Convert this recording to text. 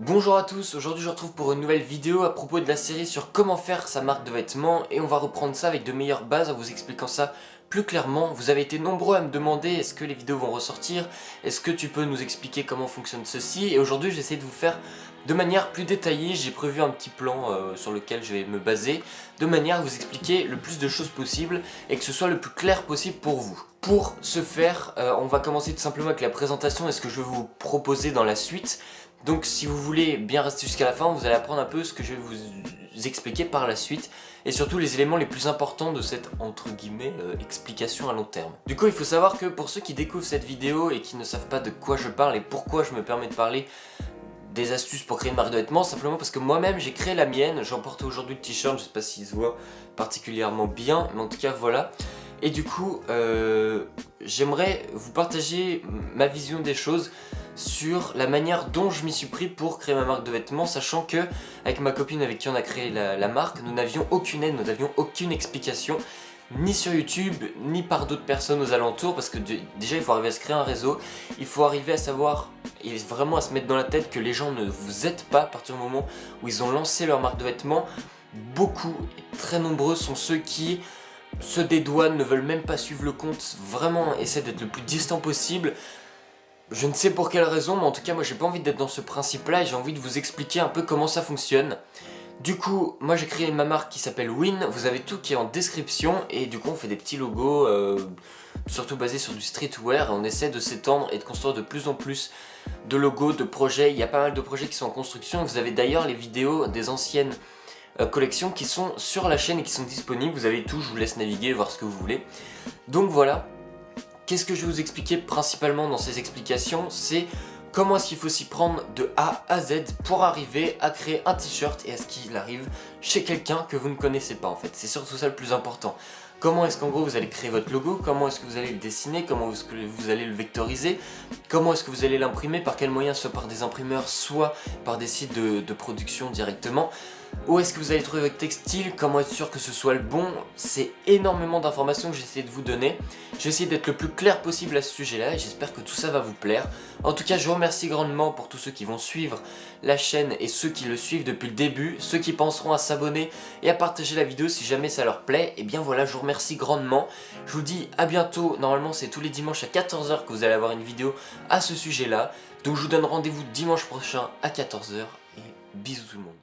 Bonjour à tous, aujourd'hui je vous retrouve pour une nouvelle vidéo à propos de la série sur comment faire sa marque de vêtements et on va reprendre ça avec de meilleures bases en vous expliquant ça plus clairement. Vous avez été nombreux à me demander est-ce que les vidéos vont ressortir, est-ce que tu peux nous expliquer comment fonctionne ceci, et aujourd'hui j'essaie de vous faire de manière plus détaillée. J'ai prévu un petit plan sur lequel je vais me baser de manière à vous expliquer le plus de choses possible et que ce soit le plus clair possible pour vous. Pour ce faire, on va commencer tout simplement avec la présentation et ce que je vais vous proposer dans la suite. Donc si vous voulez bien rester jusqu'à la fin, vous allez apprendre un peu ce que je vais vous expliquer par la suite et surtout les éléments les plus importants de cette entre guillemets explication à long terme. Du coup il faut savoir que pour ceux qui découvrent cette vidéo et qui ne savent pas de quoi je parle et pourquoi je me permets de parler des astuces pour créer une marque de vêtements, simplement parce que moi-même j'ai créé la mienne. J'en porte aujourd'hui le t-shirt, je sais pas s'il se voit particulièrement bien, mais en tout cas voilà. Et du coup, j'aimerais vous partager ma vision des choses sur la manière dont je m'y suis pris pour créer ma marque de vêtements, sachant que avec ma copine avec qui on a créé la marque, nous n'avions aucune aide, nous n'avions aucune explication, ni sur YouTube, ni par d'autres personnes aux alentours, parce que déjà il faut arriver à se créer un réseau, il faut arriver à savoir et vraiment à se mettre dans la tête que les gens ne vous aident pas à partir du moment où ils ont lancé leur marque de vêtements. Beaucoup, très nombreux sont ceux qui se dédouanent, ne veulent même pas suivre le compte, vraiment essaient d'être le plus distant possible. Je ne sais pour quelle raison, mais en tout cas moi j'ai pas envie d'être dans ce principe là et j'ai envie de vous expliquer un peu comment ça fonctionne. Du coup, moi j'ai créé ma marque qui s'appelle Win, vous avez tout qui est en description et du coup on fait des petits logos, surtout basés sur du streetwear, et on essaie de s'étendre et de construire de plus en plus de logos, de projets. Il y a pas mal de projets qui sont en construction, vous avez d'ailleurs les vidéos des anciennes collections qui sont sur la chaîne et qui sont disponibles, vous avez tout, je vous laisse naviguer, voir ce que vous voulez. Donc voilà, qu'est-ce que je vais vous expliquer principalement dans ces explications, c'est comment est-ce qu'il faut s'y prendre de A à Z pour arriver à créer un t-shirt et à ce qu'il arrive chez quelqu'un que vous ne connaissez pas en fait. C'est surtout ça le plus important. Comment est-ce qu'en gros vous allez créer votre logo, comment est-ce que vous allez le dessiner, comment est-ce que vous allez le vectoriser, comment est-ce que vous allez l'imprimer, par quel moyen, soit par des imprimeurs, soit par des sites de production directement. Où est-ce que vous allez trouver votre textile, comment être sûr que ce soit le bon. C'est énormément d'informations que j'essaie de vous donner. Je vais essayer d'être le plus clair possible à ce sujet-là et j'espère que tout ça va vous plaire. En tout cas, je vous remercie grandement pour tous ceux qui vont suivre la chaîne et ceux qui le suivent depuis le début, ceux qui penseront à s'abonner et à partager la vidéo si jamais ça leur plaît. Et bien voilà, je vous remercie grandement. Je vous dis à bientôt. Normalement, c'est tous les dimanches à 14 h que vous allez avoir une vidéo à ce sujet-là. Donc je vous donne rendez-vous dimanche prochain à 14 h et bisous tout le monde.